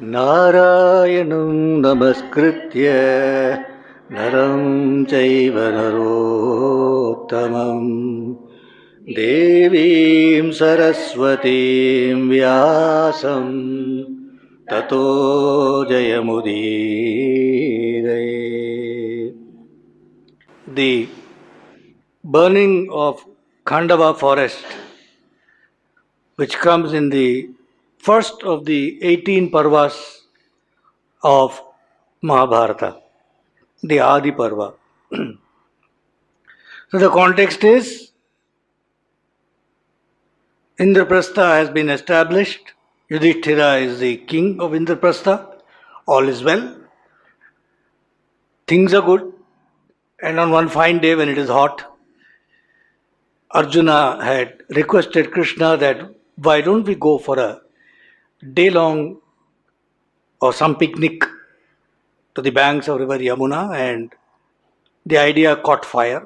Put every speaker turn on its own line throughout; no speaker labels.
नारायणं नमस्कृत्य नरं चैव नरोत्तमं देवीं सरस्वतीं व्यासं ततो जयमुदीरये. The burning of Khandava forest, which comes in the first of the 18 Parvas of Mahabharata, the Adi Parva. So the context is Indraprastha has been established. Yudhishthira is the king of Indraprastha. All is well. Things are good. And on one fine day when it is hot, Arjuna had requested Krishna that why don't we go for a day long or some picnic to the banks of river Yamuna, and the idea caught fire.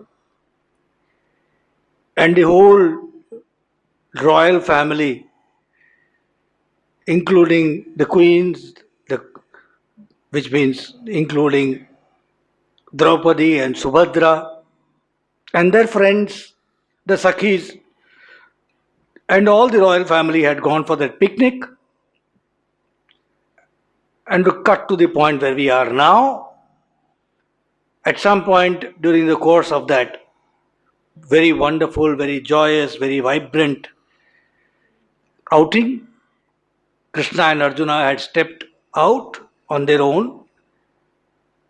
And the whole royal family, including the queens, which means including Draupadi and Subhadra, and their friends, the Sakhis, and all the royal family had gone for that picnic. And to cut to the point where we are now, at some point during the course of that very wonderful, very joyous, very vibrant outing, Krishna and Arjuna had stepped out on their own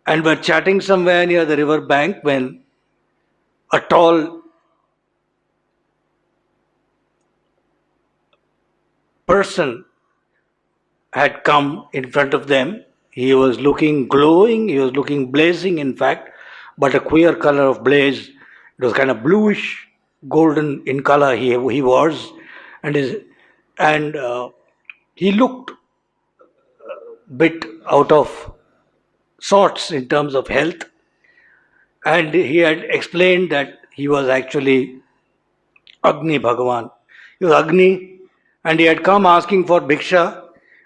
and were chatting somewhere near the river bank when a tall person had come in front of them. He was looking glowing, he was looking blazing, in fact, but a queer color of blaze. It was kind of bluish, golden in color. He was, and he looked a bit out of sorts in terms of health, and he had explained that he was actually Agni Bhagavan. He was Agni, and he had come asking for bhiksha,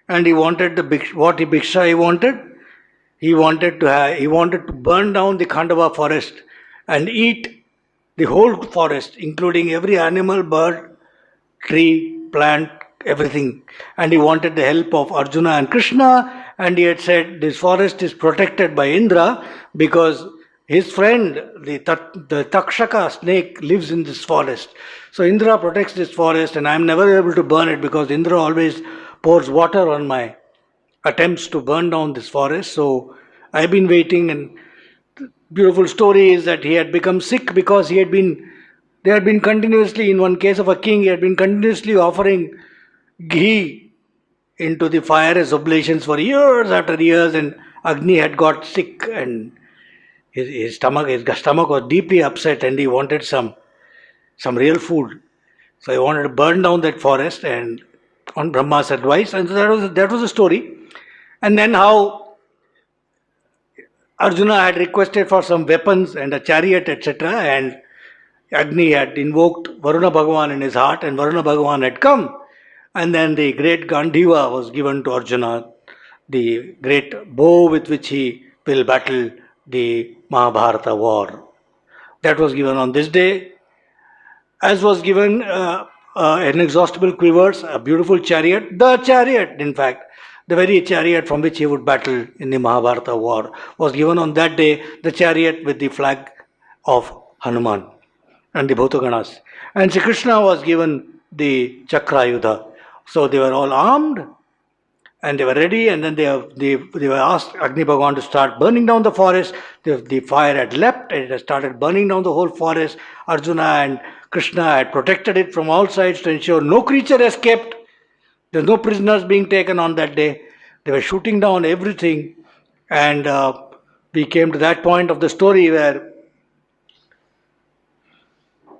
and he wanted the bhiksha he wanted. He wanted to burn down the Khandava forest and eat the whole forest, including every animal, bird, tree, plant, everything. And he wanted the help of Arjuna and Krishna, and he had said this forest is protected by Indra because his friend, the Takshaka snake, lives in this forest. So Indra protects this forest, and I am never able to burn it because Indra always pours water on my attempts to burn down this forest. So I've been waiting, and the beautiful story is that he had become sick because they had been continuously, in one case of a king, he had been continuously offering ghee into the fire as oblations for years after years, and Agni had got sick, and his stomach was deeply upset, and he wanted some real food. So he wanted to burn down that forest, and on Brahma's advice, and so that was the story. And then how Arjuna had requested for some weapons and a chariot, etc., and Agni had invoked Varuna Bhagavan in his heart, and Varuna Bhagavan had come, and then the great Gandiva was given to Arjuna, the great bow with which he will battle the Mahabharata war. That was given on this day, as was given inexhaustible quivers, a beautiful chariot, the chariot, in fact, the very chariot from which he would battle in the Mahabharata war, was given on that day, the chariot with the flag of Hanuman and the Bhutaganas. And Sri Krishna was given the Chakrayudha. So they were all armed and they were ready, and then they were asked Agni Bhagavan to start burning down the forest. The fire had leapt and it had started burning down the whole forest. Arjuna and Krishna had protected it from all sides to ensure no creature escaped. There were no prisoners being taken on that day. They were shooting down everything, and we came to that point of the story where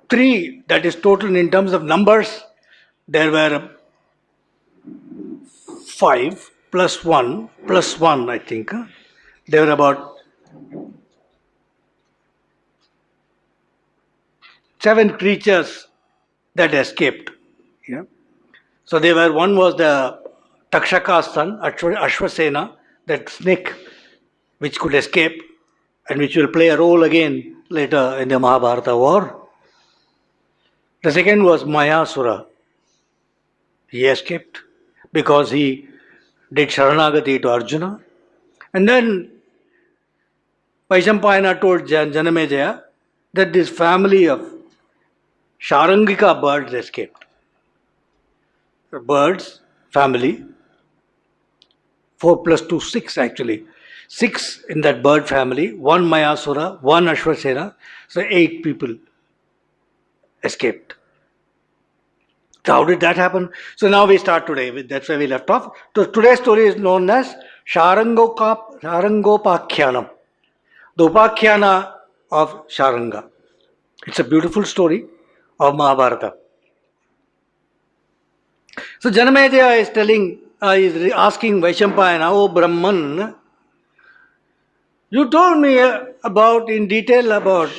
3, that is total in terms of numbers, there were 5 plus 1, I think. There were about 7 creatures that escaped. Yeah. So one was the Takshaka's son, Ashwasena, that snake which could escape and which will play a role again later in the Mahabharata war. The second was Mayasura. He escaped because he did Sharanagati to Arjuna. And then Vaishampayana told Janamejaya that this family of Sharangika birds escaped. The birds family, 4 plus 2, 6 actually. 6 in that bird family, 1 Mayasura, 1 Ashwasena, so 8 people escaped. So how did that happen? So now we start today. That's where we left off. So today's story is known as Sharangopakyanam, the Upakhyana of Sharanga. It's a beautiful story of Mahabharata. So Janamejaya is asking Vaishampayana, "Oh Brahman, you told me in detail about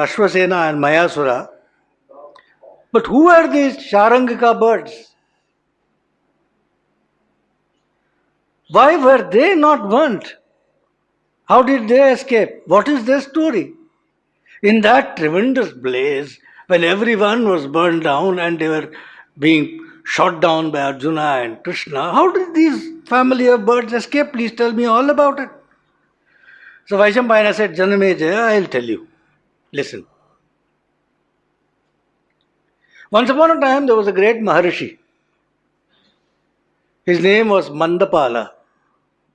Ashwasena and Mayasura, but who are these Sharangika birds? Why were they not burnt? How did they escape? What is their story?" In that tremendous blaze, when everyone was burned down and they were being shot down by Arjuna and Krishna, how did these family of birds escape? Please tell me all about it. So Vaishampayana said, "Janamejaya, I'll tell you. Listen. Once upon a time, there was a great Maharishi. His name was Mandapala.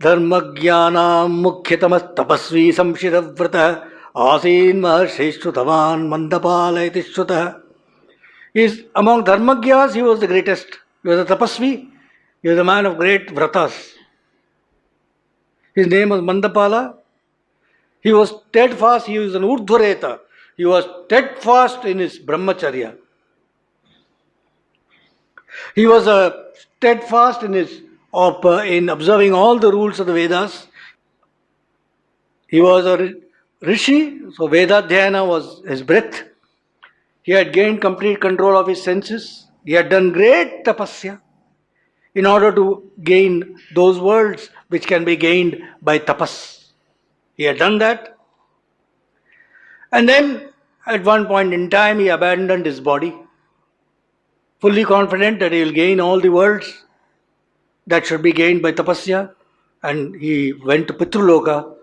Dharmagyanam mukhyatamas tapasvi samshiravrata asin maharshishtrutavan Mandapala iti shruta. Among Dharmagyas, he was the greatest. He was a tapasvi. He was a man of great vratas. His name was Mandapala. He was steadfast. He was an urdhvareta. He was steadfast in his brahmacharya. He was steadfast in observing all the rules of the Vedas. He was a rishi, so Vedadhyayana was his breath. He had gained complete control of his senses. He had done great tapasya in order to gain those worlds which can be gained by tapas. He had done that. And then at one point in time he abandoned his body, fully confident that he will gain all the worlds that should be gained by tapasya, and he went to Pitruloka.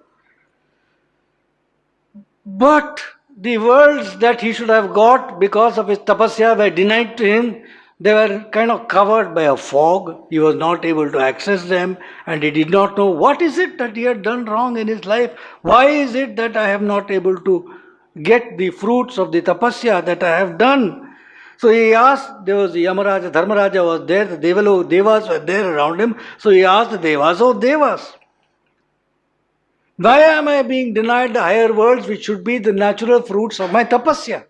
But the worlds that he should have got because of his tapasya were denied to him. They were kind of covered by a fog. He was not able to access them, and he did not know what is it that he had done wrong in his life. Why is it that I am not able to get the fruits of the tapasya that I have done? So he asked, there was the Yamaraja, Dharmaraja was there, the Devas were there around him. So he asked the Devas, "Oh Devas, why am I being denied the higher worlds which should be the natural fruits of my tapasya?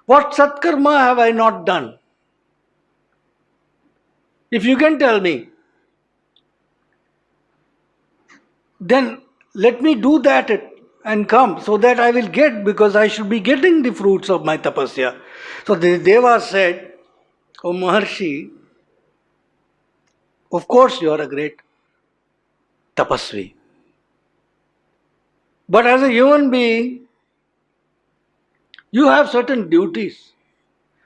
What satkarma have I not done? If you can tell me, then let me do that and come so that I will get, because I should be getting the fruits of my tapasya." So the Deva said, "Oh Maharshi, of course you are a great tapasvi. But as a human being, you have certain duties.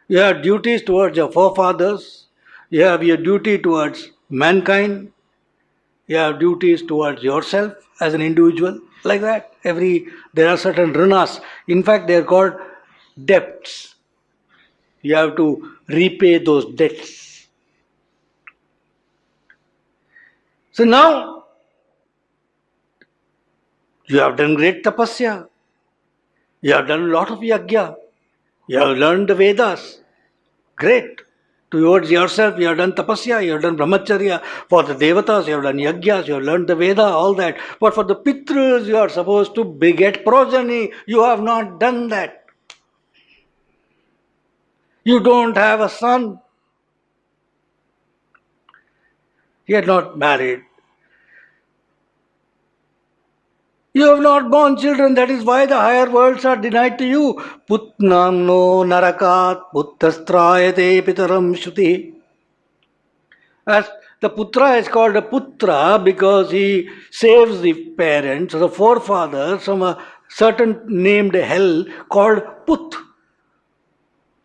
You have duties towards your forefathers. You have your duty towards mankind. You have duties towards yourself as an individual. Like that. There are certain rinas. In fact, they are called debts. You have to repay those debts. So now, you have done great tapasya. You have done a lot of yajna. You have learned the Vedas. Great. Towards yourself, you have done tapasya, you have done brahmacharya. For the devatas, you have done yajnas, you have learned the Veda, all that. But for the Pitrus, you are supposed to beget progeny. You have not done that. You don't have a son. He had not married. You have not born children, that is why the higher worlds are denied to you. Putnam no narakat puttastrayate pitaram shuti. As the putra is called a putra because he saves the parents or the forefathers from a certain named hell called Put.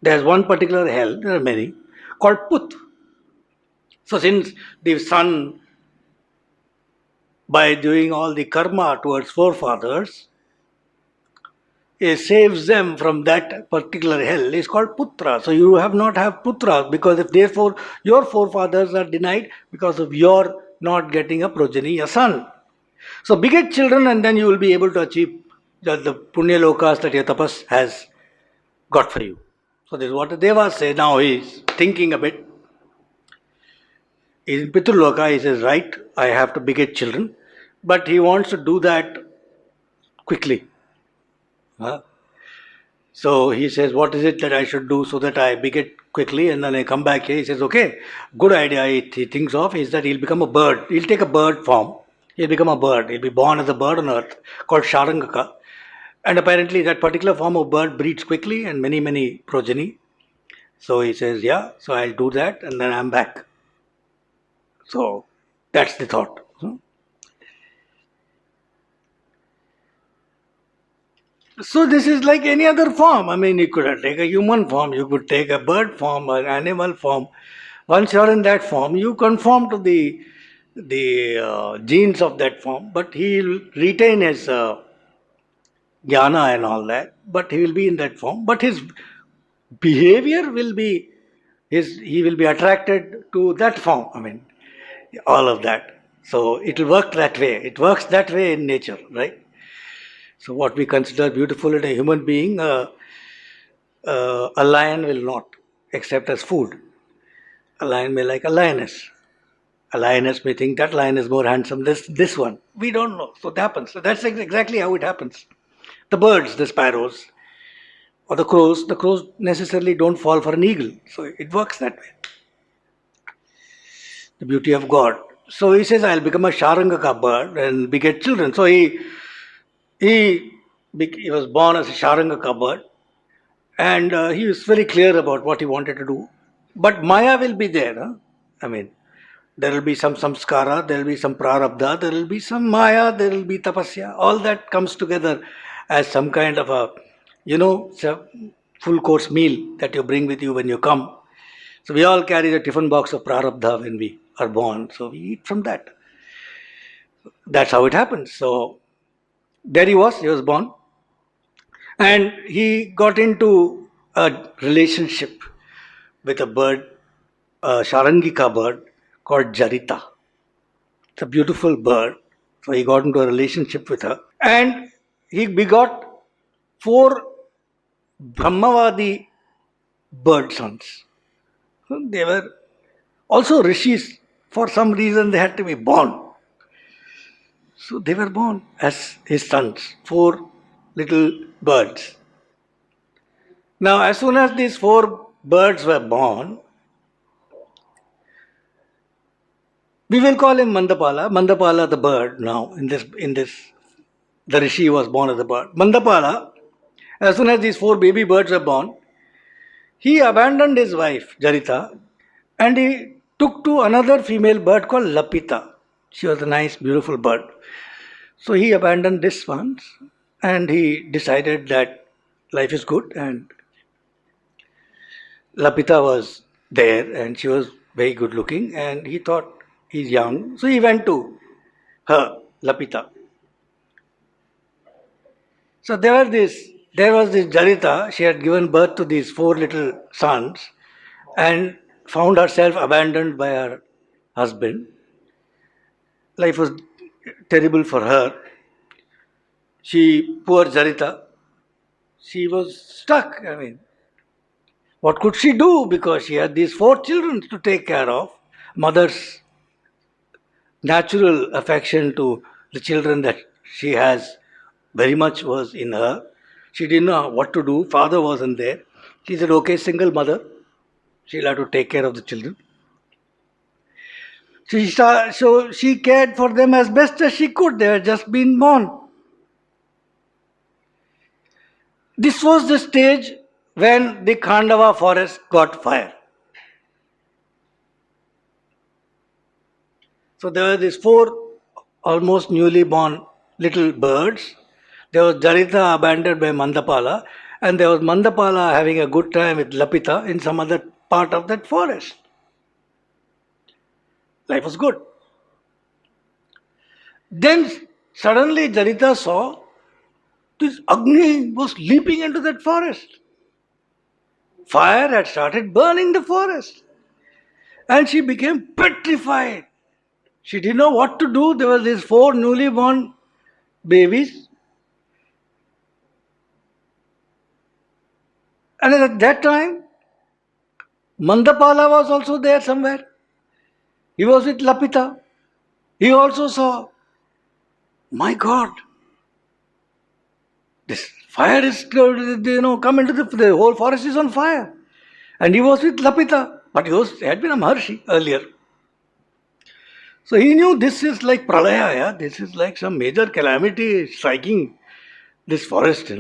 There's one particular hell, there are many, called Put. So since the son, by doing all the karma towards forefathers, it saves them from that particular hell is called putra. So you have not have putra because if therefore your forefathers are denied because of your not getting a progeny, a son. So beget children and then you will be able to achieve the punya lokas that your tapas has got for you. So this is what the devas say. Now he is thinking a bit. In Piturloka he says, right, I have to beget children, but he wants to do that quickly. Huh? So he says, what is it that I should do so that I beget quickly and then I come back here? He says, okay, good idea he thinks of is that he'll become a bird. He'll take a bird form. He'll become a bird. He'll be born as a bird on earth called Sharangaka. And apparently that particular form of bird breeds quickly and many, many progeny. So he says, yeah, so I'll do that and then I'm back. So that's the thought. So this is like any other form. I mean, you could take a human form, you could take a bird form, an animal form. Once you are in that form, you conform to the genes of that form, but he will retain his jnana and all that. But he will be in that form. But his behavior will be he will be attracted to that form. I mean, all of that. So it will work that way. It works that way in nature, right? So what we consider beautiful in a human being, a lion will not accept as food. A lion may like a lioness. A lioness may think that lion is more handsome than this one. We don't know. So it happens. So that's exactly how it happens. The birds, the sparrows, or the crows necessarily don't fall for an eagle. So it works that way. The beauty of God. So he says, I'll become a Sharangaka bird and beget children. So he was born as a Sharangaka bird and he was very clear about what he wanted to do. But Maya will be there. Huh? I mean, there will be some samskara, there will be some prarabdha, there will be some Maya, there will be tapasya. All that comes together as some kind of a, full course meal that you bring with you when you come. So we all carry the tiffin box of prarabdha when we are born. So we eat from that. That's how it happens. So there he was born. And he got into a relationship with a bird, a Sharangika bird called Jarita. It's a beautiful bird. So he got into a relationship with her. And he begot 4 Brahmavadi bird sons. They were also rishis. For some reason they had to be born. So they were born as his sons, 4 little birds. Now as soon as these 4 birds were born, we will call him Mandapala. Mandapala the bird now in this the rishi was born as a bird. Mandapala, as soon as these 4 baby birds were born, he abandoned his wife Jarita and he took to another female bird called Lapita. She was a nice, beautiful bird. So he abandoned this one and he decided that life is good and Lapita was there and she was very good looking and he thought he's young. So he went to her, Lapita. So there was this Jarita, she had given birth to these 4 little sons and found herself abandoned by her husband. Life was terrible for her. Poor Jarita, she was stuck. I mean, what could she do? Because she had these 4 children to take care of. Mother's natural affection to the children that she has very much was in her. She didn't know what to do. Father wasn't there. She said, okay, single mother. She'll have to take care of the children. So she cared for them as best as she could. They had just been born. This was the stage when the Khandava forest got fire. So there were these four almost newly born little birds. There was Jarita abandoned by Mandapala, and there was Mandapala having a good time with Lapita in some other part of that forest. Life was good. Then suddenly Jarita saw this Agni was leaping into that forest. Fire had started burning the forest. And she became petrified. She didn't know what to do. There were these four newly born babies. And at that time, Mandapala was also there somewhere. He was with Lapita. He also saw, my God, this fire is, come into the whole forest is on fire. And he was with Lapita, but he had been a Maharshi earlier. So he knew this is like pralaya, yeah? This is like some major calamity striking this forest,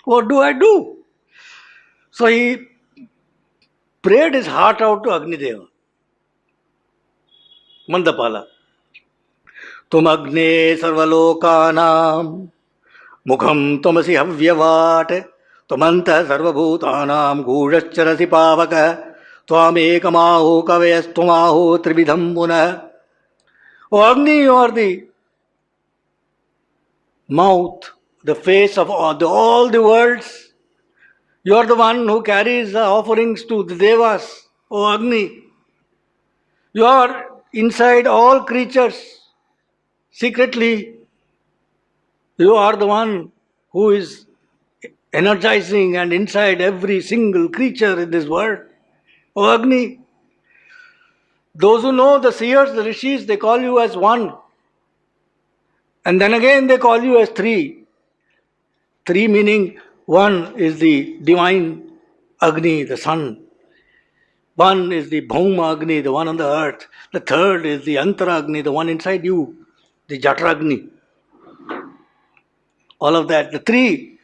What do I do? So he prayed his heart out to Agnideva. Mandapala. Tum agne sarvalokanam mukham tamasi havyavate tumanta sarvabhutanam gujacharasi pavaka twamekamaho kavayasthumaho tribidham punah. O Agni, you are the mouth, the face of all the worlds. You are the one who carries the offerings to the Devas, O Agni. You are inside all creatures. Secretly, you are the one who is energizing and inside every single creature in this world. O Agni, those who know, the seers, the rishis, they call you as one. And then again they call you as three. Three meaning one is the divine Agni, the sun. One is the Bhauma Agni, the one on the earth. The third is the Antara Agni, the one inside you, the Jatragni. All of that. The three.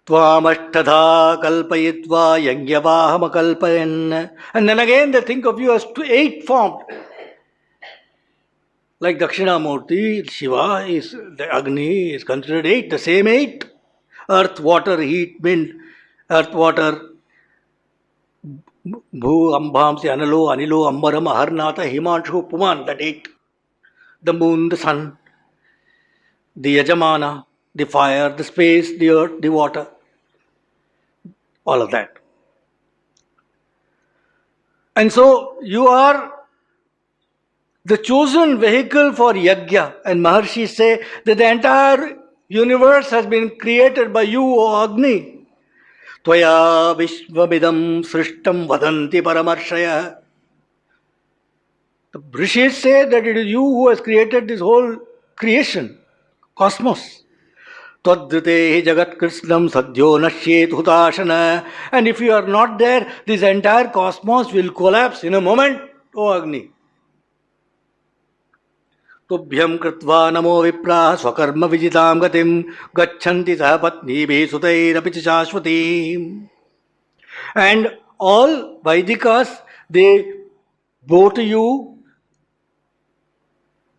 Tvamashtadha kalpayitva yangyavahama kalpayan. And then again they think of you as eight formed. Like Dakshinamurti, Shiva is, the Agni is considered eight, the same eight. Earth, water, heat, wind, earth, water, Bhu, Ambhamsi, Analo, Anilo, Ambaram, Aharnata, Himanshu, Puman, that eight. The moon, the sun, the Yajamana, the fire, the space, the earth, the water. All of that. And so you are the chosen vehicle for Yajna. And Maharshis say that the entire universe has been created by you, O Agni. Tvaya vishvamidam srishtam vadanti paramarshaya. The Rishis say that it is you who has created this whole creation, cosmos. Tadrite jagat krishnam sadhyo nashyet hutashana. And if you are not there, this entire cosmos will collapse in a moment, O Agni. तुभ्यं कृत्वा नमो विप्राः स्वकर्म विजितां गतिं गच्छन्ति सह पत्नीभिः सुतैरपि च शाश्वतीम्. And all Vaidikas, they go to you,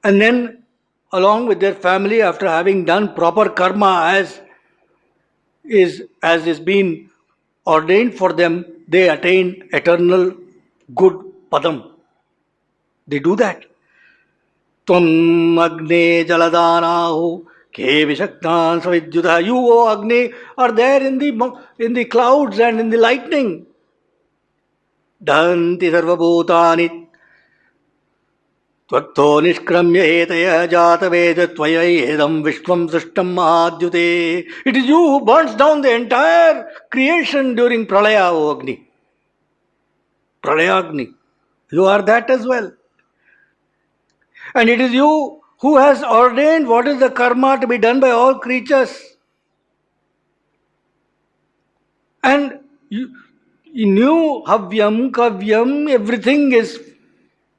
and then along with their family, after having done proper karma as is being ordained for them, they attain eternal good padam. They do that. Tvam Agne Jaladanahu Ke Vishaktan Savidyudha. You, O Agni, are there in the clouds and in the lightning. Dhanti Sarvabhutani Tvatto Nishkramya Hetaya Jata Veda Tvaya Edam Vishwam Srishtam Mahadyute. It is you who burns down the entire creation during Pralaya, O Agni. Pralaya Agni. You are that as well. And it is you who has ordained what is the karma to be done by all creatures. And you knew havyam, kavyam, everything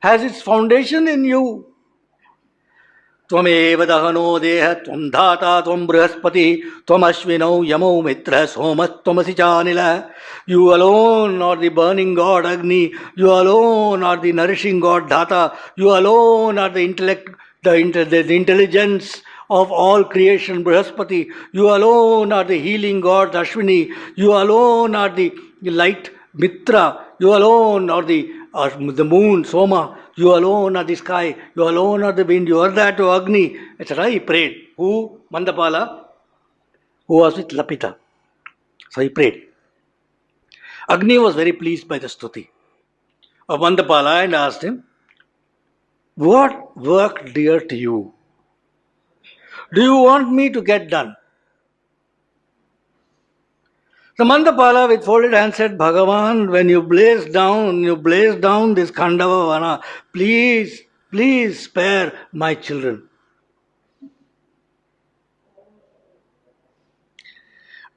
has its foundation in you. त्वमेव दहनो देह त्वं धाता त्वं बृहस्पति त्वमश्विनौ यमौ मित्र सोमस्त्वमसि चानिलः. You alone are the burning god Agni. You alone are the nourishing god Dhata. You alone are the intellect, the intelligence of all creation Brihaspati. You alone are the healing god Ashwini. You alone are the light Mitra. You alone are the moon Soma. You alone are the sky. You alone are the wind. You are that, O Agni. Etc. He prayed. Who? Mandapala, who was with Lapita. So he prayed. Agni was very pleased by the stuti of Mandapala and asked him, what work dear to you do you want me to get done? So Mandapala with folded hands said, Bhagavan, when you blaze down this Khandava Vana, please spare my children.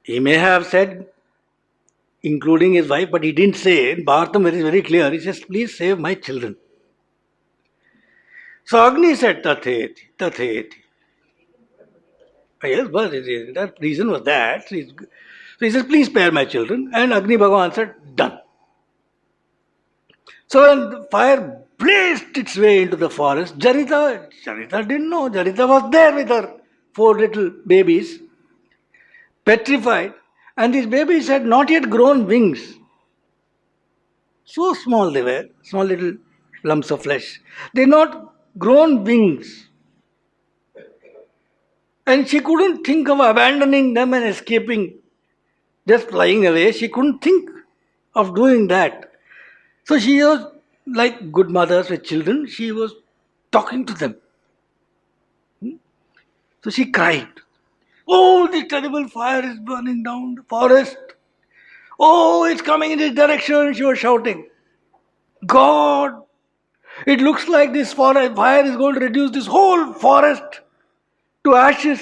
He may have said, including his wife, but he didn't say. In Bhagavatam it is very clear. He says, please save my children. So Agni said, Tatheti, Tatheti. Yes, but that reason was that. So he says, please spare my children. And Agni Bhagavan said, done. So when the fire blazed its way into the forest, Jarita didn't know. Jarita was there with her 4 little babies, petrified. And these babies had not yet grown wings. So small they were, small little lumps of flesh. They had not grown wings. And she couldn't think of abandoning them and escaping, just flying away. She couldn't think of doing that. So she was like good mothers with children. She was talking to them. So she cried. Oh, this terrible fire is burning down the forest. Oh, it's coming in this direction, she was shouting. God, it looks like this fire is going to reduce this whole forest to ashes.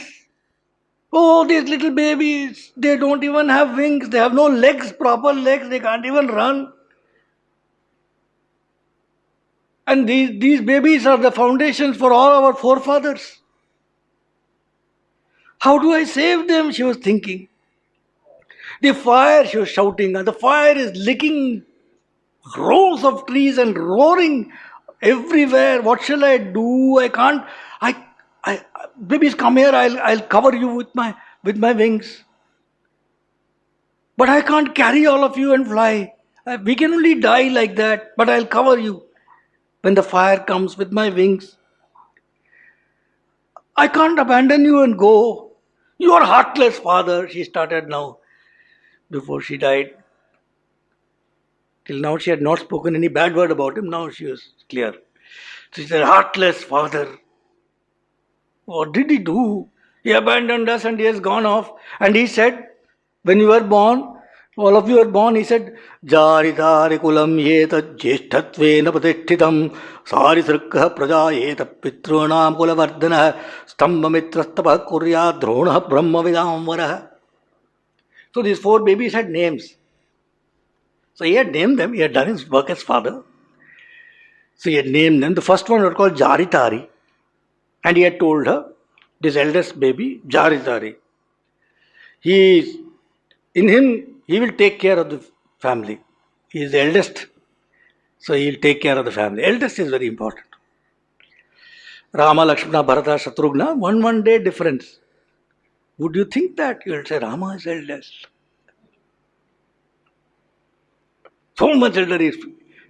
Oh, these little babies, they don't even have wings, they have no legs, proper legs, they can't even run. And these babies are the foundations for all our forefathers. How do I save them? She was thinking. The fire, she was shouting, and the fire is licking rows of trees and roaring everywhere. What shall I do? I can't. Babies, come here. I'll cover you with my wings. But I can't carry all of you and fly. We can only die like that. But I'll cover you when the fire comes with my wings. I can't abandon you and go. You are heartless, father. She started now. Before she died. Till now she had not spoken any bad word about him. Now she was clear. She said, heartless father. What did he do? He abandoned us and he has gone off. And he said, when you were born, all of you were born, he said, Jaritari kulam yeta jeshtatvena patishtitam sarisrikha praja yeta pitrunam kulavardhana stamba mitrastapa kurya drona brahma vidamvara. So these 4 babies had names. So he had named them. He had done his work as father. So he had named them. The first one was called Jaritari. And he had told her, this eldest baby, Jaritari. In him, he will take care of the family. He is the eldest. So he will take care of the family. Eldest is very important. Rama, Lakshmana, Bharata, Shatrugna, one day difference. Would you think that? You will say, Rama is eldest. So much elder he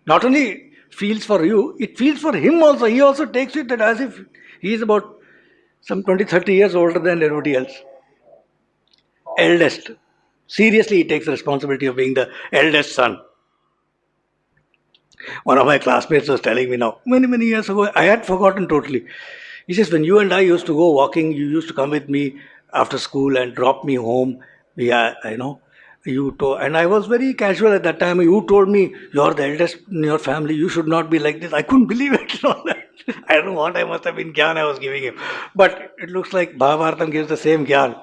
not only feels for you, it feels for him also. He also takes it as if he is about some 20-30 years older than everybody else. Eldest. Seriously, he takes the responsibility of being the eldest son. One of my classmates was telling me now, many years ago, I had forgotten totally. He says, when you and I used to go walking, you used to come with me after school and drop me home. And I was very casual at that time. You told me, you're the eldest in your family, you should not be like this. I couldn't believe it. I don't know what I must have been gyan I was giving him. But it looks like Bhagavatam gives the same gyan.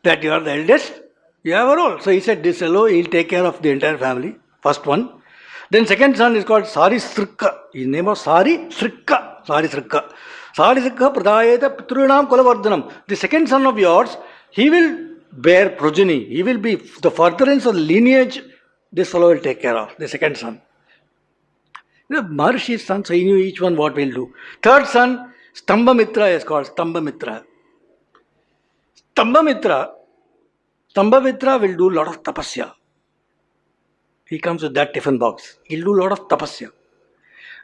That you are the eldest, you have a role. So he said, this fellow, he'll take care of the entire family. First one. Then second son is called Sarisrikha. His name was Sarisrikha. Salisakha pradayeta pitrinam kulavardhanam. The second son of yours, he will bear progeny. He will be the furtherance of the lineage. This fellow will take care of, the second son. The Maharishi's son, so he knew each one what will do. Third son, Stambhamitra is called Stambhamitra. Stambhamitra will do a lot of tapasya. He comes with that tiffin box. He'll do a lot of tapasya.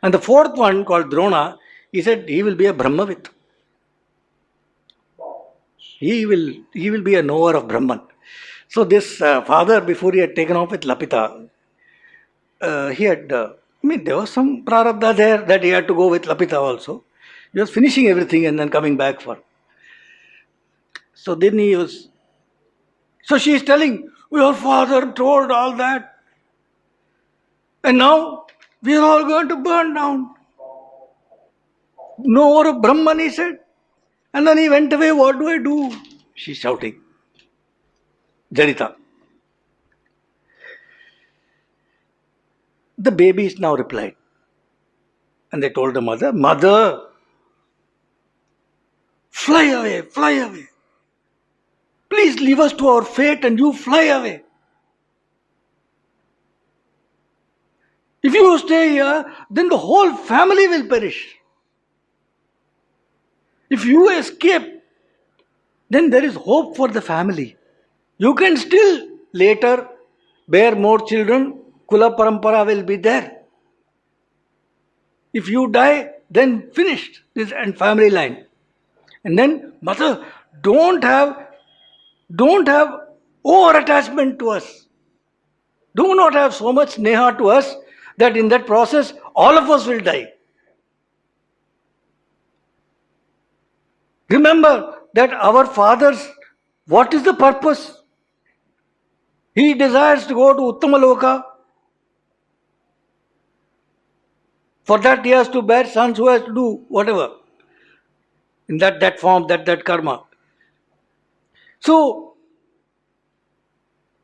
And the fourth one called Drona, he said he will be a Brahmavit. He will be a knower of Brahman. So this father, before he had taken off with Lapita, he had, there was some prarabdha there that he had to go with Lapita also. He was finishing everything and then coming back for. So then so she is telling, your father told all that. And now we are all going to burn down. No more of Brahman, he said. And then he went away. What do I do? She's shouting. Jarita. The babies now replied. And they told the mother, Mother, fly away, fly away. Please leave us to our fate and you fly away. If you stay here, then the whole family will perish. If you escape, then there is hope for the family. You can still later bear more children. Kula parampara will be there. If you die, then finished this and family line. And then, Mother, don't have over attachment to us. Do not have so much neha to us that in that process all of us will die. Remember that our fathers, what is the purpose? He desires to go to Uttamaloka. For that he has to bear sons who has to do whatever. In that form, that karma. So,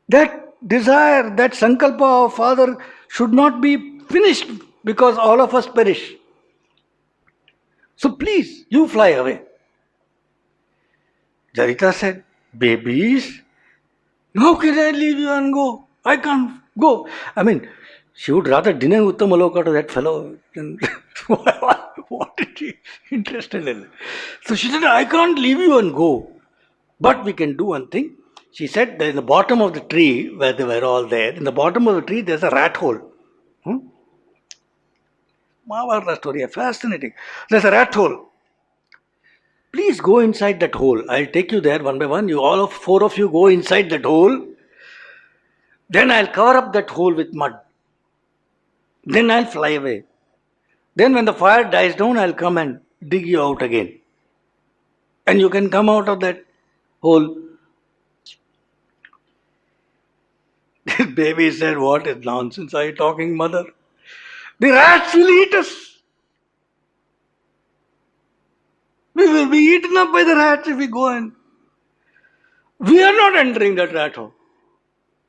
that desire, that sankalpa of father should not be finished because all of us perish. So please, you fly away. Jarita said, babies, how can I leave you and go? I can't go. She would rather deny Uttamaloka to that fellow. What is she interested in? So she said, I can't leave you and go. But we can do one thing. She said that in the bottom of the tree, where they were all there, in the bottom of the tree, there's a rat hole. Mahabharata story, fascinating. There's a rat hole. Please go inside that hole. I'll take you there one by one. Four of you go inside that hole. Then I'll cover up that hole with mud. Then I'll fly away. Then when the fire dies down, I'll come and dig you out again. And you can come out of that hole. This baby said, what is nonsense are you talking, mother? The rats will eat us. We will be eaten up by the rats if we go in. We are not entering that rat hole.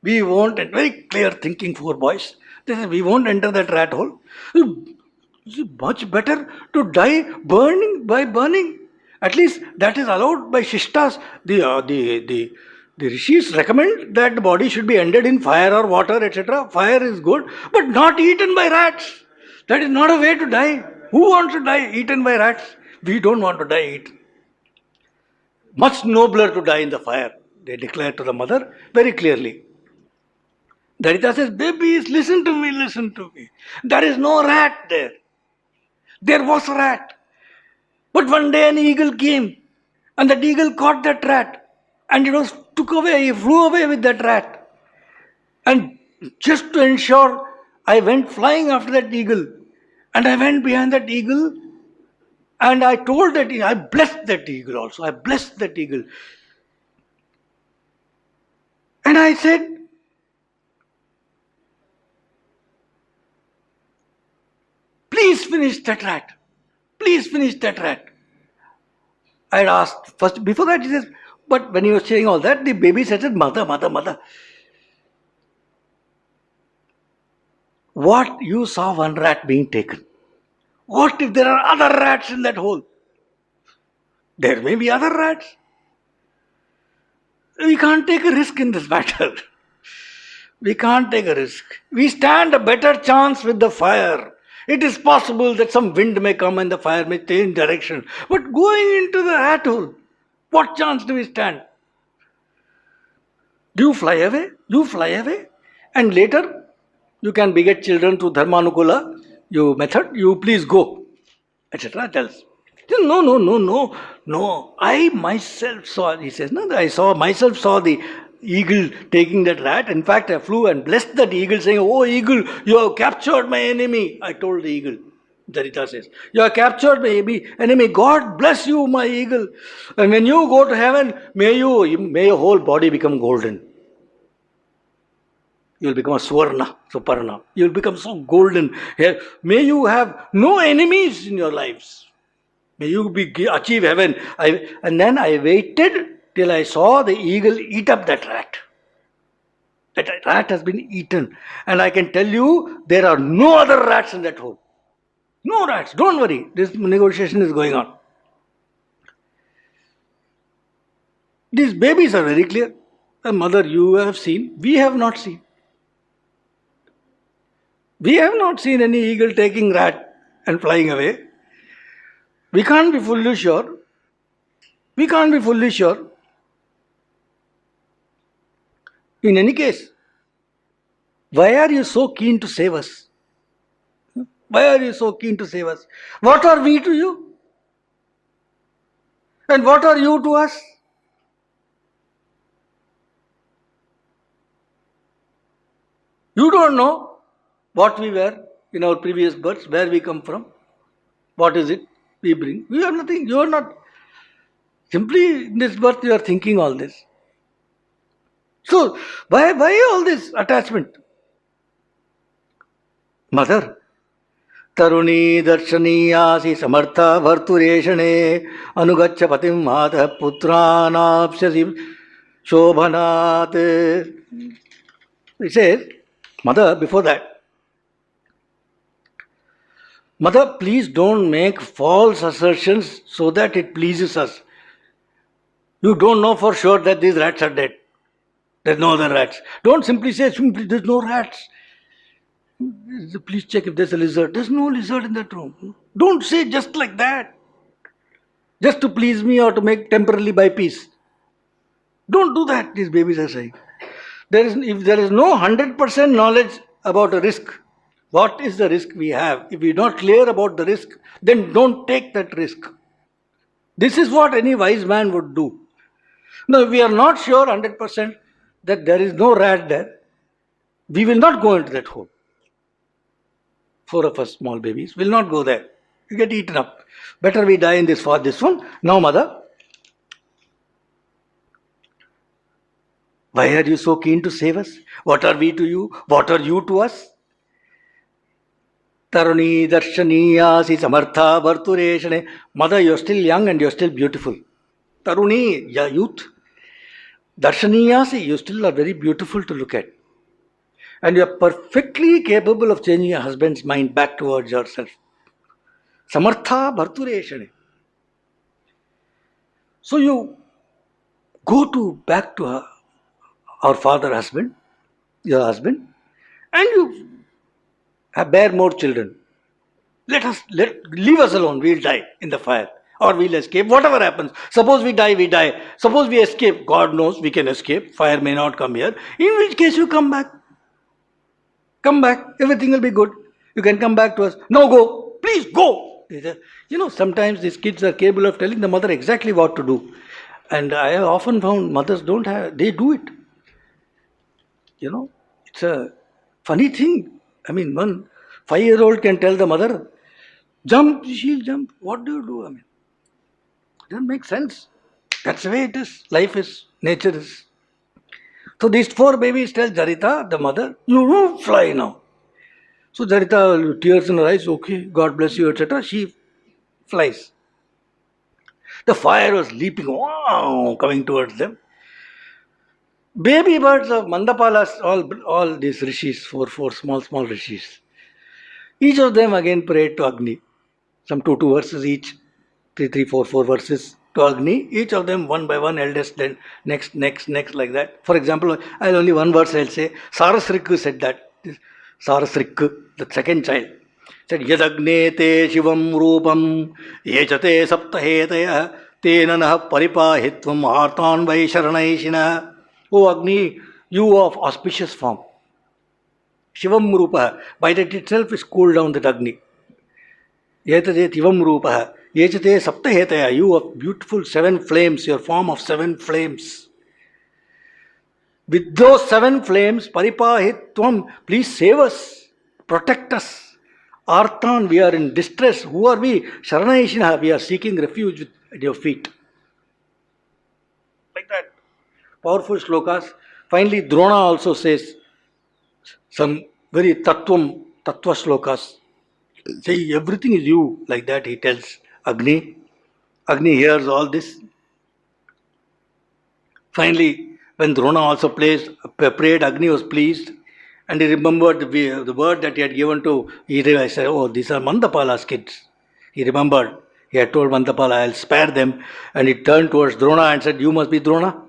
We won't, very clear thinking, four boys. They said, we won't enter that rat hole. It's much better to die by burning. At least that is allowed by Shishtas. The rishis recommend that the body should be ended in fire or water, etc. Fire is good, but not eaten by rats. That is not a way to die. Who wants to die eaten by rats? We don't want to die eaten. Much nobler to die in the fire, they declare to the mother very clearly. Darita says, babies, listen to me, listen to me. There is no rat there. There was a rat. But one day an eagle came and that eagle caught that rat and he flew away with that rat. And just to ensure, I went flying after that eagle and I went behind that eagle and I told that eagle, I blessed that eagle also. I blessed that eagle. And I said, please finish that rat. Please finish that rat. I had asked first, before that he says, but when he was saying all that, the baby said, mother. What? You saw one rat being taken. What if there are other rats in that hole? There may be other rats. We can't take a risk in this matter. We can't take a risk. We stand a better chance with the fire. It is possible that some wind may come and the fire may change direction. But going into the rat hole, what chance do we stand? Do you fly away? You fly away. And later, you can beget children through Dharmanukula, you method, you please go, etc. tells. No, no, no, no, no. I myself saw, he says, no, myself saw the eagle taking that rat. In fact, I flew and blessed that eagle, saying, "Oh, eagle, you have captured my enemy." I told the eagle. Jarita says, "You have captured my enemy. God bless you, my eagle. And when you go to heaven, may your whole body become golden. You will become a Suparna. You will become so golden. May you have no enemies in your lives. May you achieve heaven." And then I waited till I saw the eagle eat up that rat. That rat has been eaten. And I can tell you, there are no other rats in that hole. No rats. Don't worry. This negotiation is going on. These babies are very clear. The mother you have seen, we have not seen. We have not seen any eagle taking rat and flying away. We can't be fully sure. We can't be fully sure. In any case, why are you so keen to save us? Why are you so keen to save us? What are we to you? And what are you to us? You don't know what we were in our previous births, where we come from. What is it we bring? We are nothing. You are not. Simply in this birth you are thinking all this. So, why all this attachment? Mother, Taruni darshaniyasi samartha bhartureshane anugaccha patim madha putranapsyasi shobhanat. He says, Mother, before that, Mother, please don't make false assertions so that it pleases us. You don't know for sure that these rats are dead. There's no other rats. Don't simply say, there's no rats. Please check if there's a lizard. There's no lizard in that room. Don't say just like that. Just to please me or to make temporarily buy peace. Don't do that, these babies are saying. If there is no 100% knowledge about a risk, what is the risk we have? If we're not clear about the risk, then don't take that risk. This is what any wise man would do. Now, if we are not sure 100% that there is no rat there, we will not go into that hole. 4 of us small babies will not go there. You get eaten up. Better we die in this one. Now, Mother, why are you so keen to save us? What are we to you? What are you to us? Taruni darshaniyasi samartha bhartureshane. Mother, you're still young and you're still beautiful. Taruni, youth. Darshaniyasi, you still are very beautiful to look at. And you are perfectly capable of changing your husband's mind back towards yourself. Samartha bhartureshane. So you go back to our father husband, your husband, and you bear more children. Leave us alone, we'll die in the fire. Or we'll escape, whatever happens. Suppose we die, we die. Suppose we escape, God knows we can escape. Fire may not come here. In which case you come back. Come back, everything will be good. You can come back to us. No, go, please go. Sometimes these kids are capable of telling the mother exactly what to do. And I have often found mothers they do it. It's a funny thing. I mean, one 5-year-old can tell the mother, jump, she'll jump. What do you do? It doesn't make sense. That's the way it is. Life is, nature is. So these 4 babies tell Jarita, the mother, you will fly now. So Jarita, tears in her eyes, okay, God bless you, etc. She flies. The fire was leaping, wow, coming towards them. Baby birds of Mandapalas, all these rishis, 4 small rishis. Each of them again prayed to Agni. Some 2 verses each, 3, 4 verses. to Agni, each of them one by one, eldest, then next, like that. For example, I'll only one verse I'll say. Sarasriku said that. Sarasriku, the second child, said, Yadagne te shivam rupam, yechate saptahetaya, tena nah paripahitvam artan vai sharanaishina. O Agni, you of auspicious form. Shivam rupa, by that itself is cooled down that Agni. Yetate tivam rupa, yechate saptahetaya, you of beautiful 7 flames, your form of 7 flames. With those 7 flames, paripahitvam, please save us, protect us. Artan, we are in distress. Who are we? Sharanayishina, we are seeking refuge at your feet. Like that. Powerful shlokas. Finally, Drona also says some very tattva shlokas. Say, everything is you, like that he tells Agni. Agni hears all this. Finally, when Drona also prayed, Agni was pleased, and he remembered the word that he had given to, he said, oh, these are Mandapala's kids. He remembered, he had told Mandapala, I'll spare them, and he turned towards Drona and said, you must be Drona.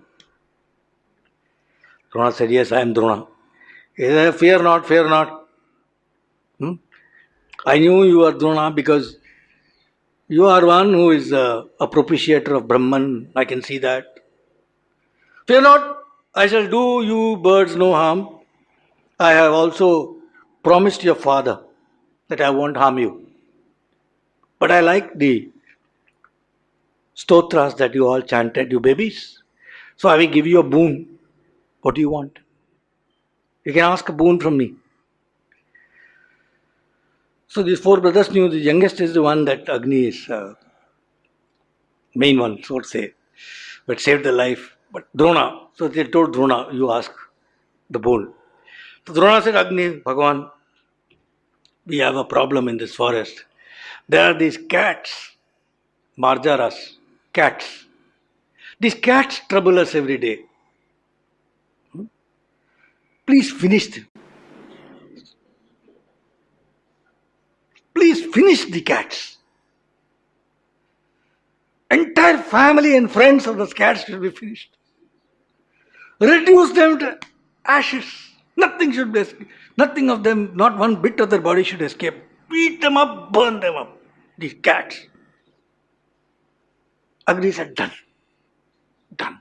Drona said, yes, I am Drona. He said, fear not, fear not. I knew you are Drona because you are one who is a propitiator of Brahman. I can see that. Fear not, I shall do you birds no harm. I have also promised your father that I won't harm you. But I like the stotras that you all chanted, you babies. So I will give you a boon. What do you want? You can ask a boon from me. So these 4 brothers knew the youngest is the one that Agni is main one, so to say, but saved the life. But Drona, so they told Drona, you ask the boon. So Drona said, Agni, Bhagavan, we have a problem in this forest. There are these cats, Marjaras, cats. These cats trouble us every day. Please finish them. Please finish the cats. Entire family and friends of those cats should be finished. Reduce them to ashes. Nothing should be escaped. Nothing of them, not one bit of their body should escape. Beat them up, burn them up. These cats. Agni said, done. Done.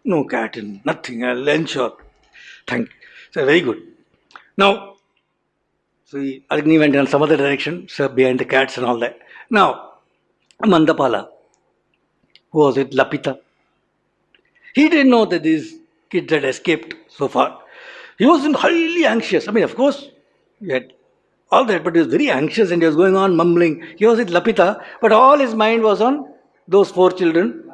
No cat in nothing. I'll ensure. Thank you. So very good. Now, so Agni went in some other direction, so behind the cats and all that. Now, Mandapala, who was with Lapita, he didn't know that these kids had escaped so far. He was highly anxious. I mean, of course, he had all that, but he was very anxious and he was going on mumbling. He was with Lapita, but all his mind was on those 4 children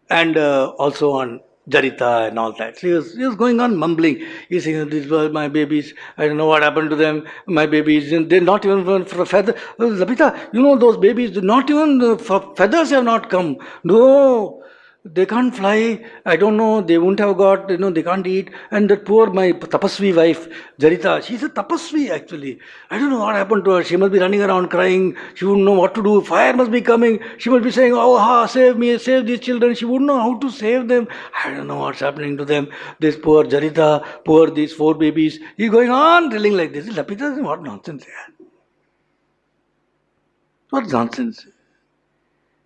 and also on Jarita and all that. So he was going on mumbling. He's saying, these were my babies. I don't know what happened to them. My babies, they're not even for feather. Lapita, you know those babies, not even for feathers have not come. No, they can't fly. I don't know. They won't have got, they can't eat. And that poor, my tapasvi wife, Jarita, she's a tapasvi actually. I don't know what happened to her. She must be running around crying. She wouldn't know what to do. Fire must be coming. She must be saying, oh, save me, save these children. She wouldn't know how to save them. I don't know what's happening to them. This poor Jarita, poor these 4 babies. He's going on drilling like this. Lapita, what nonsense. What nonsense.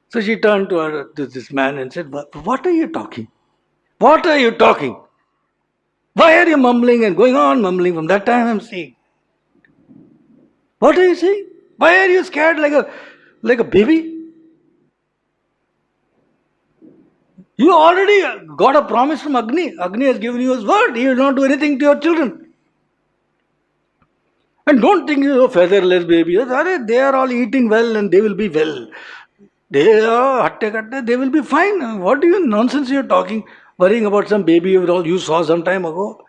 So she turned to this man and said, what are you talking? What are you talking? Why are you mumbling and going on mumbling? From that time I'm saying. What are you saying? Why are you scared like a baby? You already got a promise from Agni. Agni has given you his word. He will not do anything to your children. And don't think you're a featherless baby. They are all eating well and they will be well. They will be fine. What do you nonsense you're talking? Worrying about some baby you saw some time ago.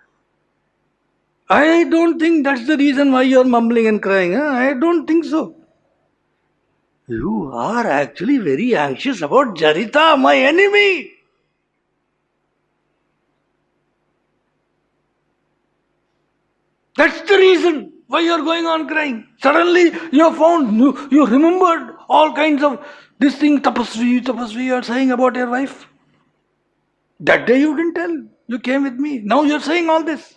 I don't think that's the reason why you're mumbling and crying. I don't think so. You are actually very anxious about Jarita, my enemy. That's the reason why you're going on crying. Suddenly you have found, you remembered all kinds of This thing, tapasvi, tapasvi, you are saying about your wife. That day you didn't tell. You came with me. Now you are saying all this.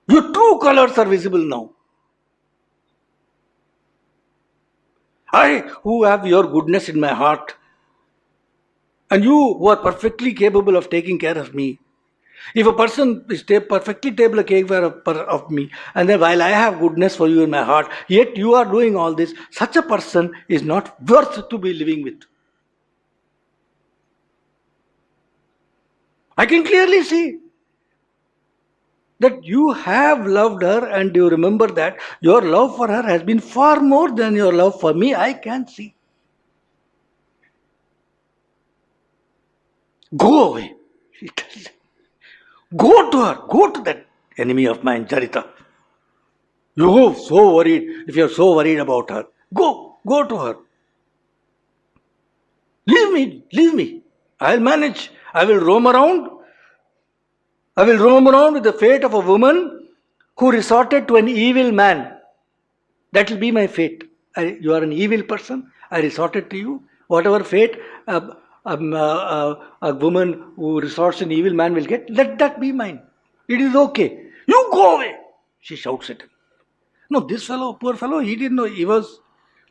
Your true colors are visible now. I, who have your goodness in my heart, and you who are perfectly capable of taking care of me. If a person is perfectly able to take care of me, and then while I have goodness for you in my heart, yet you are doing all this, such a person is not worth to be living with. I can clearly see that you have loved her, and you remember that your love for her has been far more than your love for me. I can see. Go away. He tells him. Go to her. Go to that enemy of mine, Charita. You're so worried. If you're so worried about her, go to her. Leave me. I'll manage. I will roam around with the fate of a woman who resorted to an evil man. That will be my fate. You are an evil person. I resorted to you. Whatever fate a woman who resorts to an evil man will get, let that be mine. It is okay. You go away. She shouts at him. No, this fellow, poor fellow, he didn't know. He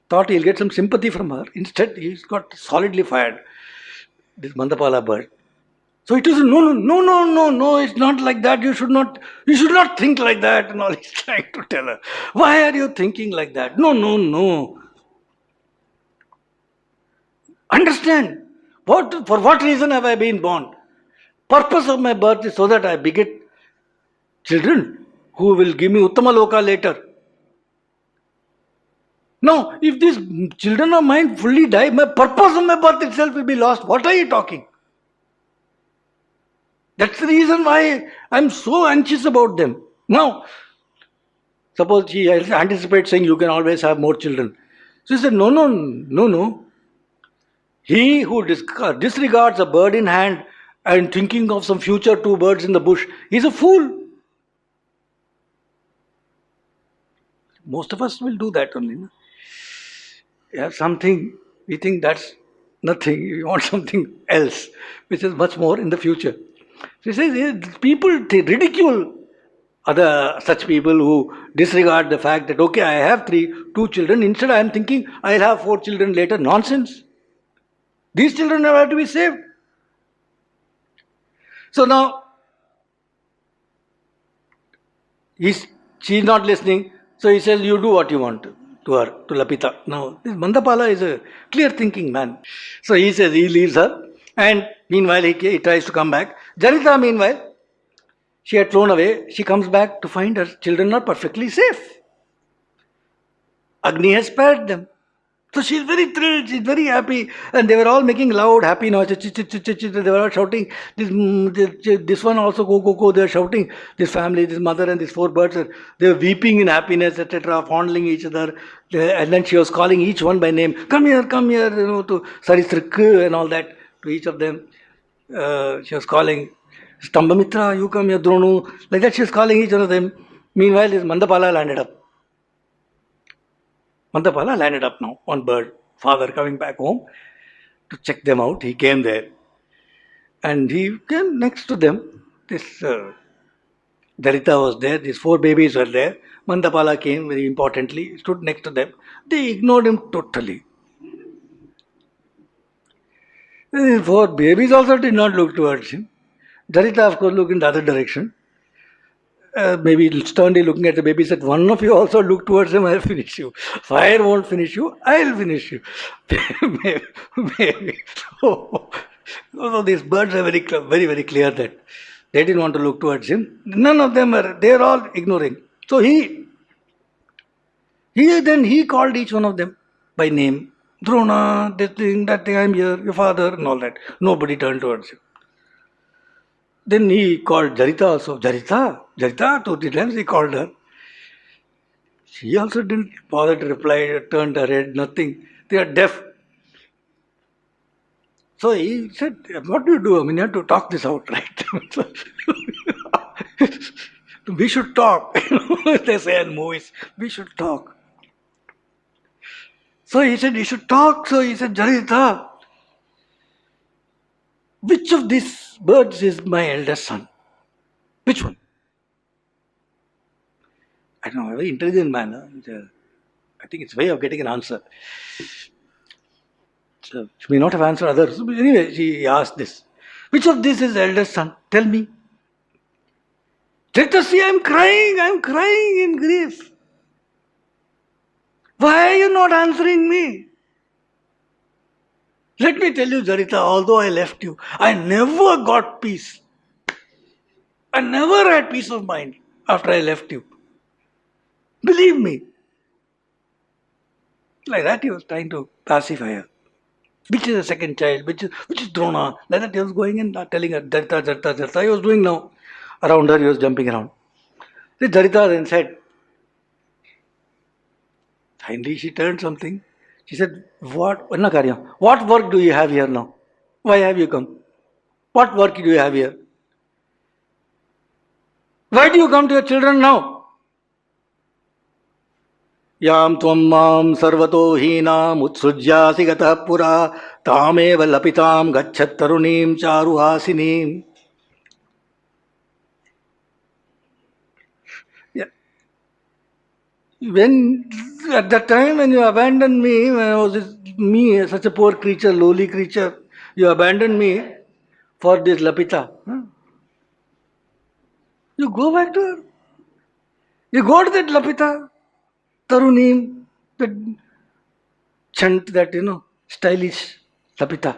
thought he'll get some sympathy from her. Instead, he's got solidly fired. This Mandapala bird. So it is no, it's not like that. You should not think like that. And all he's trying to tell her. Why are you thinking like that? No. Understand. For what reason have I been born? Purpose of my birth is so that I beget children who will give me Uttama Loka later. Now, if these children of mine fully die, my purpose of my birth itself will be lost. What are you talking? That's the reason why I'm so anxious about them. Now, suppose she anticipates saying you can always have more children. So he said, no. He who disregards a bird in hand and thinking of some future two birds in the bush, he's a fool. Most of us will do that only. No? You have something, we think that's nothing. We want something else, which is much more in the future. So he says, people ridicule such people who disregard the fact that, okay, I have two children. Instead, I am thinking I'll have 4 children later. Nonsense. These children have to be saved. So now, she's not listening. So he says, you do what you want to her, to Lapita. Now, this Mandapala is a clear thinking man. So he says, he leaves her. And meanwhile, he tries to come back. Jarita, meanwhile, she had flown away. She comes back to find her children are perfectly safe. Agni has spared them. So she's very thrilled, she's very happy, and they were all making loud, happy noises. They were all shouting. This one also, go. They were shouting. This family, this mother, and these 4 birds, they were weeping in happiness, etc., fondling each other. And then she was calling each one by name. Come here, to Sarisrik and all that, to each of them. She was calling Stambhamitra, you come here, Dronu. Like that, she was calling each one of them. Meanwhile, this Mandapala landed up. Mandapala landed up now on bird. Father coming back home to check them out. He came there. And he came next to them. This Darita was there. These 4 babies were there. Mandapala came very importantly, stood next to them. They ignored him totally. The 4 babies also did not look towards him. Darita, of course, looked in the other direction. Maybe sternly looking at the baby, said, one of you also look towards him, I'll finish you. Fire won't finish you, I'll finish you. Maybe. So these birds are very, very clear that they didn't want to look towards him. None of them they're all ignoring. So he called each one of them by name. Drona, that thing, I'm here, your father, and all that. Nobody turned towards him. Then he called Jarita also. Jarita, 2-3 times he called her. She also didn't bother to reply, turned her head, nothing. They are deaf. So he said, what do you do? I mean, you have to talk this out, right? We should talk. They say in movies, we should talk. So he said, you should talk. So he said, Jarita, which of these birds is my eldest son? Which one? I don't know, a very intelligent man. I think it's a way of getting an answer. So she may not have answered others. But anyway, she asked this. Which of these is eldest son? Tell me. Jarita, see, I'm crying in grief. Why are you not answering me? Let me tell you, Jarita, although I left you, I never got peace. I never had peace of mind after I left you. Believe me. Like that he was trying to pacify her. Which is the second child? Which is Drona? Like that he was going and telling her, Jarita, Jarita, Jarita. He was doing now. Around her he was jumping around. The Jarita then said, finally she turned something. She said, what work do you have here now? Why have you come? What work do you have here? Why do you come to your children now? याम त्वं मां सर्वतो हीनाम् उत्सृज्यासि गतः पुरा तामेव लपितां गच्छत् तरुणीं चारुहासिनीम्. When at that time when you abandoned me, when I was such a poor creature, lowly creature, you abandoned me for this Lapita. You go back to her. You go to that Lapita, Taruneem, that chant, that stylish Lapita,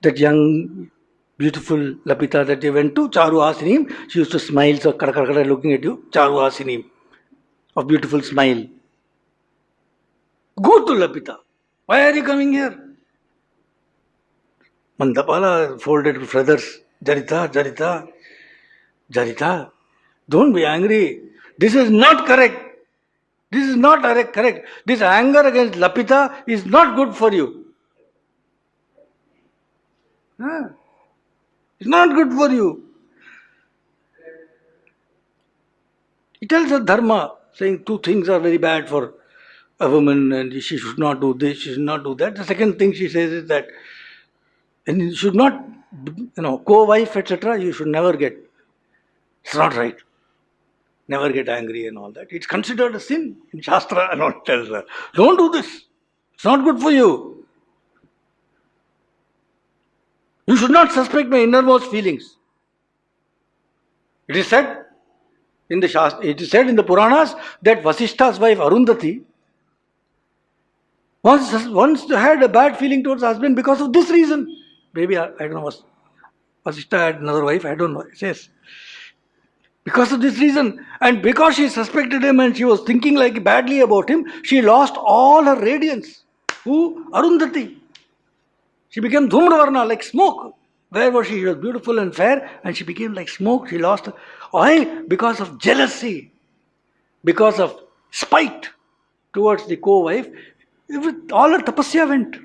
that young, beautiful Lapita that you went to, Charu Hasineem. She used to smile, so looking at you, Charu Hasineem, of beautiful smile. Go to Lapita. Why are you coming here? Mandapala folded feathers. Jarita, Jarita, Jarita, don't be angry. This is not correct. This is not correct. This anger against Lapita is not good for you. It's not good for you. He tells her dharma, saying two things are very bad for a woman and she should not do this, she should not do that. The second thing she says is that and you should not, co-wife, etc., you should never get. It's not right. Never get angry and all that. It's considered a sin in Shastra and all tells her. Don't do this. It's not good for you. You should not suspect my innermost feelings. It is said in the Shastra, it is said in the Puranas that Vasishta's wife Arundhati once had a bad feeling towards her husband because of this reason. Maybe, I don't know, Vasishta had another wife, I don't know, it says. Because of this reason, and because she suspected him and she was thinking like badly about him, she lost all her radiance. Who? Arundhati. She became Dhumravarna, like smoke. Where was she? She was beautiful and fair, and she became like smoke. She lost her. Why? Because of jealousy, because of spite towards the co-wife. All her tapasya went.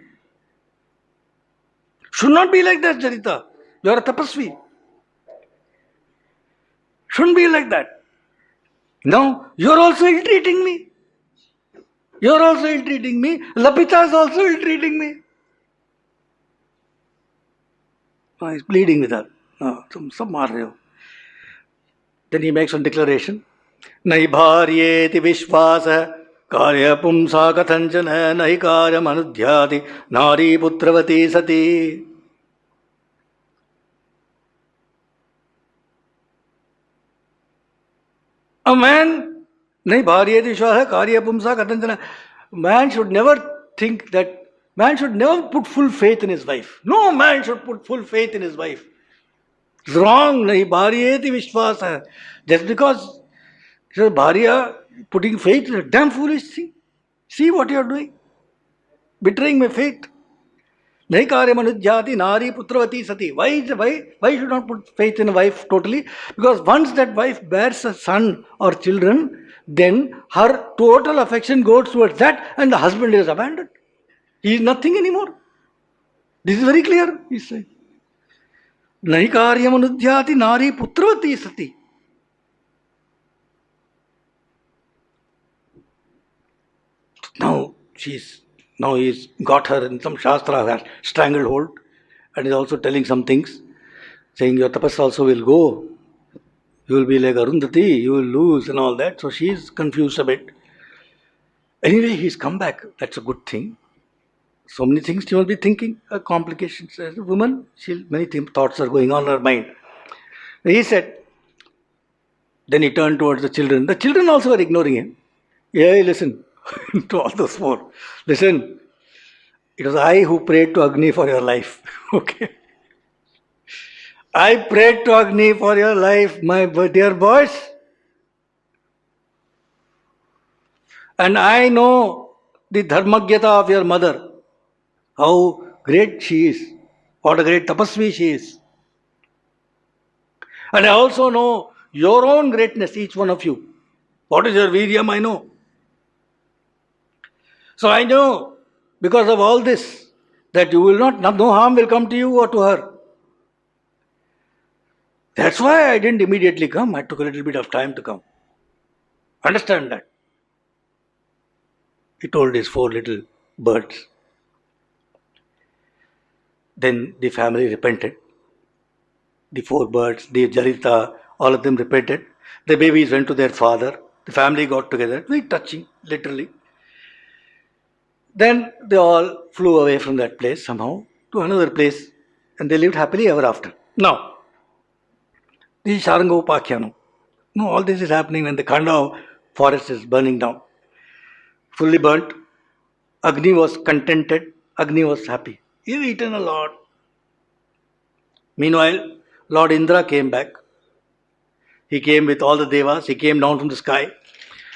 Should not be like that, Jarita. You are a tapasvi. Shouldn't be like that. Now, you are also ill-treating me. You are also ill-treating me. Lapita is also ill-treating me. Oh, he's pleading with her. No, some marre. Then he makes one declaration. Nai bharyeti vishvasa karya pumsa kathanchana nahi karyam anudhyati nari putravati sati. A man, nahi bharyeti vishvasa karya pumsa kathanchana. Man should never think that, man should never put full faith in his wife. No man should put full faith in his wife. It's wrong. Nahi bharyeti vishvasa. Just because bharya putting faith is a damn foolish thing. See what you are doing. Betraying my faith. Nahi karyam anudhyati nari putravati sati. Why should not put faith in a wife totally? Because once that wife bears a son or children, then her total affection goes towards that and the husband is abandoned. He is nothing anymore. This is very clear, he says. Nahi karyam anudhyati nari putravati sati. Now, now he's got her in some shastra, that stranglehold, and he's also telling some things, saying your tapas also will go. You will be like Arundhati, you will lose and all that. So she's confused a bit. Anyway, he's come back. That's a good thing. So many things she must be thinking, complications. As a woman, many thoughts are going on in her mind. He said, then he turned towards the children. The children also were ignoring him. Hey, listen to all those four. Listen, it was I who prayed to Agni for your life. Okay. I prayed to Agni for your life, my dear boys. And I know the dharmagyata of your mother, how great she is, what a great tapasvi she is. And I also know your own greatness, each one of you. What is your viryam, I know. So I know, because of all this, that you will not, no harm will come to you or to her. That's why I didn't immediately come. I took a little bit of time to come. Understand that. He told his four little birds. Then the family repented. The four birds, the Jarita, all of them repented. The babies went to their father. The family got together. Very touching, literally. Then they all flew away from that place somehow to another place, and they lived happily ever after. Now, this is Sharanga Upakhyanam. No, all this is happening when the Khandava forest is burning down. Fully burnt. Agni was contented. Agni was happy. He had eaten a lot. Meanwhile, Lord Indra came back. He came with all the devas. He came down from the sky.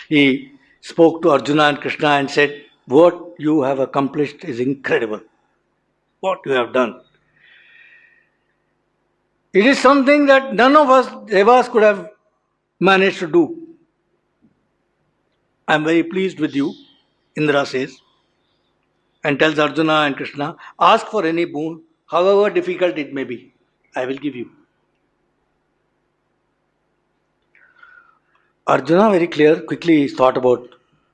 He spoke to Arjuna and Krishna and said, what you have accomplished is incredible. What you have done. It is something that none of us devas could have managed to do. I am very pleased with you, Indra says, and tells Arjuna and Krishna, ask for any boon, however difficult it may be, I will give you. Arjuna, very quickly thought about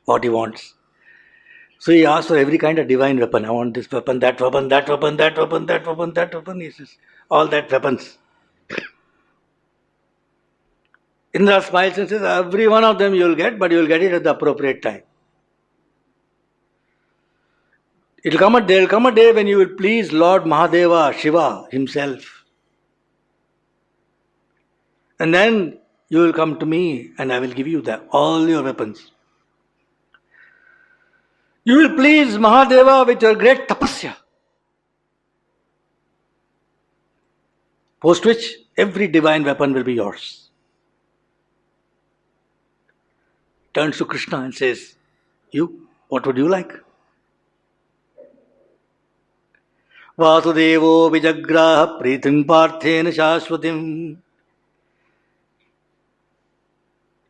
what he wants. So he asked for every kind of divine weapon. I want this weapon, that weapon, that weapon, that weapon, that weapon, that weapon. He says, all that weapons. Indra smiles and says, every one of them you will get, but you will get it at the appropriate time. There will come a day when you will please Lord Mahadeva, Shiva himself. And then you will come to me and I will give you all your weapons. You will please Mahadeva with your great tapasya. Post which every divine weapon will be yours. Turns to Krishna and says, you, what would you like? Vasudevo vijagraha pritim parthena shashvatim.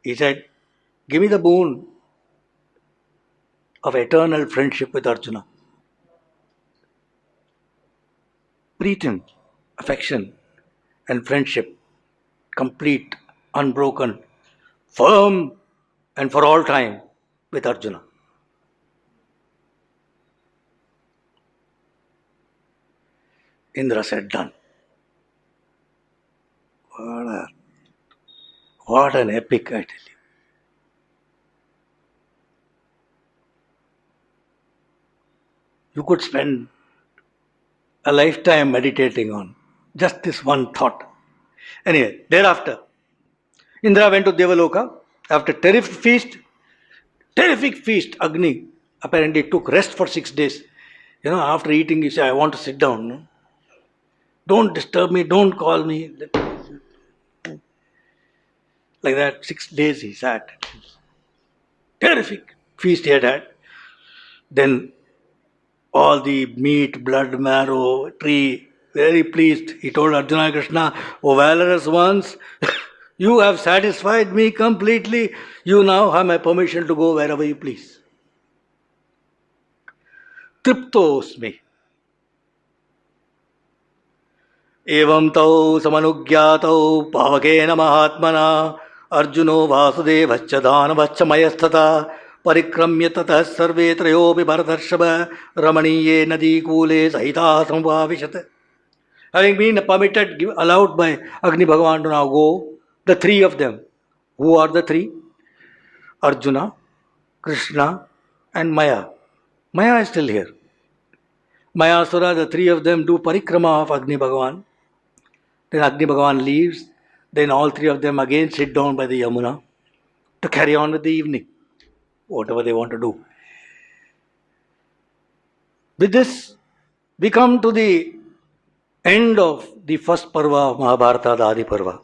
He said, give me the boon of eternal friendship with Arjuna. Pritim, affection and friendship, complete, unbroken, firm, and for all time with Arjuna. Indra said, done. What an epic, I tell you. You could spend a lifetime meditating on just this one thought. Anyway, thereafter, Indra went to Devaloka. After terrific feast, Agni apparently took rest for 6 days. After eating, he said, I want to sit down. No? Don't disturb me, don't call me. Like that, 6 days he sat. Terrific feast he had. Then all the meat, blood, marrow, tree, very pleased. He told Arjuna and Krishna, O valorous ones, you have satisfied me completely. You now have my permission to go wherever you please. Triptosmi. Evam tau samanugyatau pavakena mahatmana Arjuno vasudevascha dhanavascha mayastata परिक्रम्य ततः सर्वे त्रयोपि भरतर्षभ रमणीये नदीकूले सहिता समुपाविशत्. Having been permitted, allowed by Agni Bhagavan to now go, the three of them. Who are the three? Arjuna, Krishna and Maya. Maya is still here. Mayasura, the three of them do parikrama of Agni Bhagavan. Then Agni Bhagavan leaves. Then all three of them again sit down by the Yamuna to carry on with the evening, whatever they want to do. With this, we come to the end of the first Parva of Mahabharata, the Adi Parva.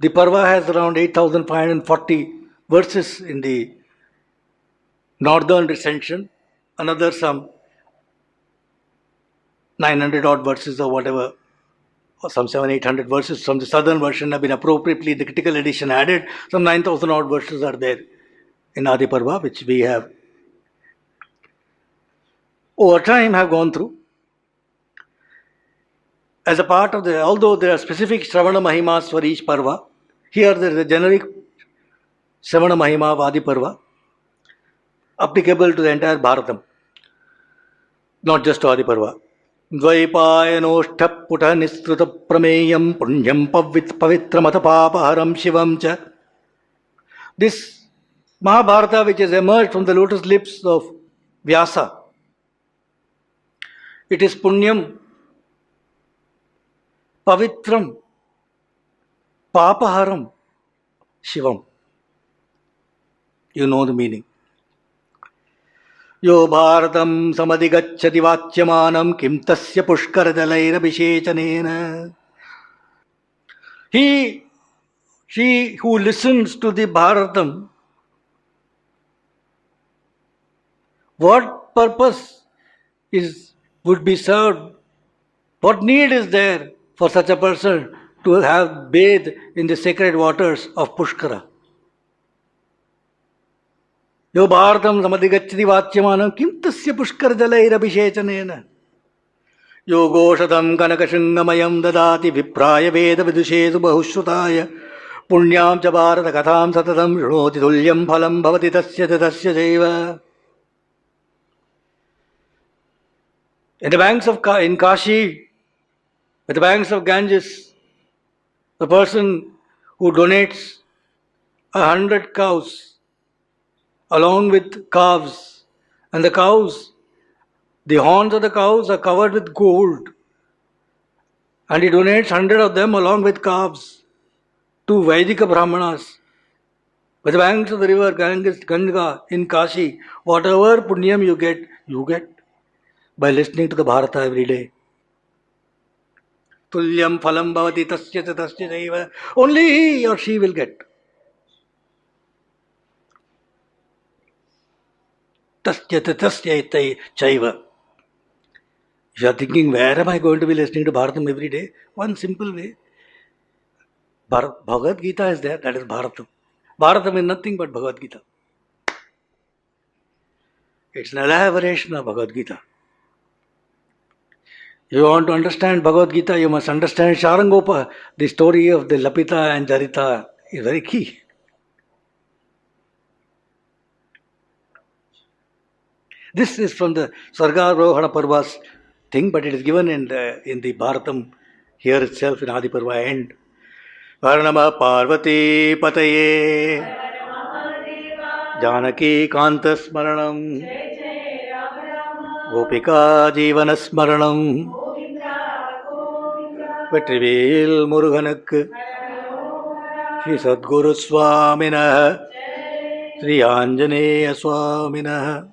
The Parva has around 8,540 verses in the northern recension, another some 900 odd verses or whatever, or some 700-800 verses from the southern version have been appropriately, the critical edition added. Some 9,000 odd verses are there in Adi Parva, which we have over time have gone through. As a part of the, although there are specific Shravana Mahimas for each Parva, here there is a generic Shravana Mahima of Adi Parva applicable to the entire Bharatam, not just to Adi Parva. Dvaipayanoshtha putha nisruta prameyam punyam pavitramata papaharam shivam cha. This Mahabharata, which has emerged from the lotus lips of Vyasa, it is punyam, pavitram, papaharam, shivam. You know the meaning. Yo bharatam samadhigacchati vachyamanam kim tasya pushkarajalaira vishechanena. She who listens to the Bharatam, what purpose would be served? What need is there for such a person to have bathed in the sacred waters of Pushkara? Yo bharatam samadhigacchati vachyamanam kim tasya pushkarajalaira abhishechanena. Yo goshatam kanakashungamayam dadati vipraya veda vidushesu bahushrutaya punyam cha bharata katham satatam shrunoti tulyam phalam bhavati tasya jaiva. In the banks of in Kashi, at the banks of Ganges, the person who donates 100 cows along with calves, and the cows, the horns of the cows are covered with gold, and he donates 100 of them along with calves to Vaidika Brahmanas. By the banks of the river Ganga in Kashi, whatever punyam you get by listening to the Bharata every day. Tulyam phalam bhavati tasya jaiva. Only he or she will get. Tasya chaiva. If you are thinking, where am I going to be listening to Bharatam every day? One simple way. Bhagavad Gita is there, that is Bharatam. Bharatam is nothing but Bhagavad Gita. It's an elaboration of Bhagavad Gita. If you want to understand Bhagavad Gita, you must understand Sharangopa. The story of the Lapita and Jarita is very key. This is from the Sargarohana Parva's thing, but it is given in the Bharatam here itself in Adi Parva end. Varnama Parvati Pataye Janaki Kanta Smaranam Gopika Jivana Smaranam Vetrivel Muruganak Sri Sadguru Swamina Sri Anjaneya Swamina.